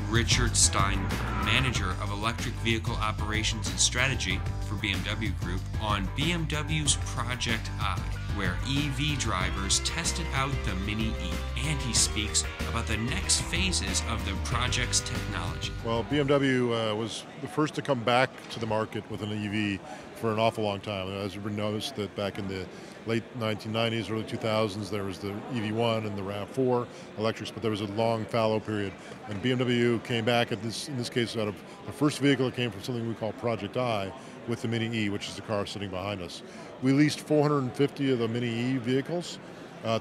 Richard Steinberg, Manager of Electric Vehicle Operations and Strategy for BMW Group, on BMW's Project I, where EV drivers tested out the Mini E, and he speaks about the next phases of the project's technology. Well, BMW was the first to come back to the market with an EV for an awful long time. As everyone knows, that back in the late 1990s, early 2000s, there was the EV1 and the RAV4 electrics, but there was a long fallow period. And BMW came back, in this case, out of the first vehicle that came from something we call Project I, with the Mini E, which is the car sitting behind us. We leased 450 of the Mini E vehicles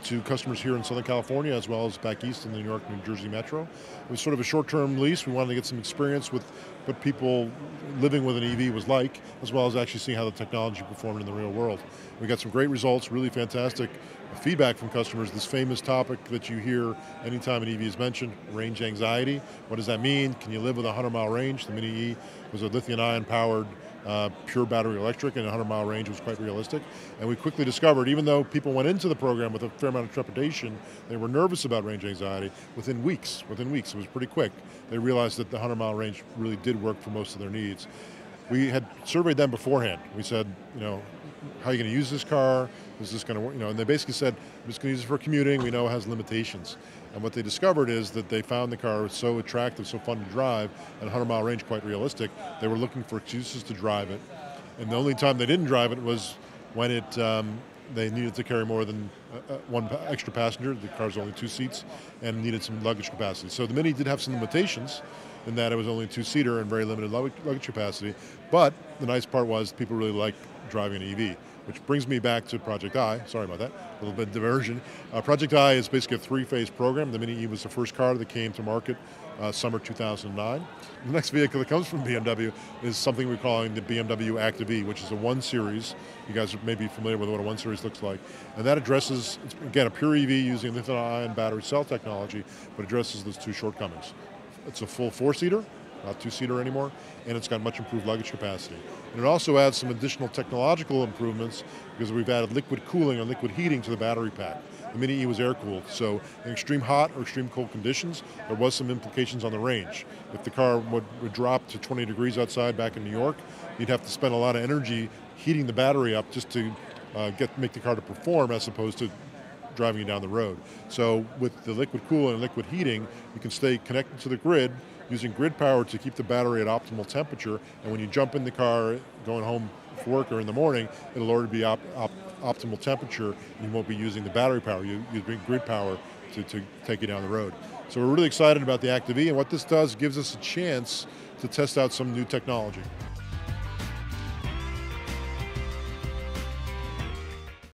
to customers here in Southern California, as well as back east in the New York, New Jersey metro. It was sort of a short-term lease. We wanted to get some experience with what people living with an EV was like, as well as actually seeing how the technology performed in the real world. We got some great results, really fantastic feedback from customers. This famous topic that you hear anytime an EV is mentioned, range anxiety. What does that mean? Can you live with a 100-mile range? The Mini E was a lithium-ion powered pure battery electric, and a 100-mile range was quite realistic. And we quickly discovered, even though people went into the program with a fair amount of trepidation, they were nervous about range anxiety, within weeks, it was pretty quick, they realized that the 100-mile range really did work for most of their needs. We had surveyed them beforehand. We said, how are you going to use this car? Is this going to work? And they basically said, I'm just going to use it for commuting. We know it has limitations. And what they discovered is that they found the car so attractive, so fun to drive, and 100-mile range quite realistic. They were looking for excuses to drive it. And the only time they didn't drive it was when they needed to carry more than one extra passenger. The car's only 2 seats and needed some luggage capacity. So the Mini did have some limitations in that it was only a 2-seater and very limited luggage capacity. But the nice part was people really liked driving an EV, which brings me back to Project I. Sorry about that, a little bit of diversion. Project I is basically a 3-phase program. The Mini E was the first car that came to market summer 2009. The next vehicle that comes from BMW is something we're calling the BMW Active E, which is a 1 Series. You guys may be familiar with what a 1 Series looks like. And that addresses, it's, again, a pure EV using lithium-ion battery cell technology, but addresses those 2 shortcomings. It's a full 4-seater, not 2-seater anymore, and it's got much improved luggage capacity. And it also adds some additional technological improvements because we've added liquid cooling and liquid heating to the battery pack. The Mini E was air-cooled, so in extreme hot or extreme cold conditions, there was some implications on the range. If the car would drop to 20 degrees outside back in New York, you'd have to spend a lot of energy heating the battery up just to make the car to perform as opposed to driving it down the road. So with the liquid cooling and liquid heating, you can stay connected to the grid using grid power to keep the battery at optimal temperature, and when you jump in the car going home from work or in the morning, it'll already be optimal temperature, and you won't be using the battery power. You bring grid power to take you down the road. So we're really excited about the Active E, and what this does gives us a chance to test out some new technology.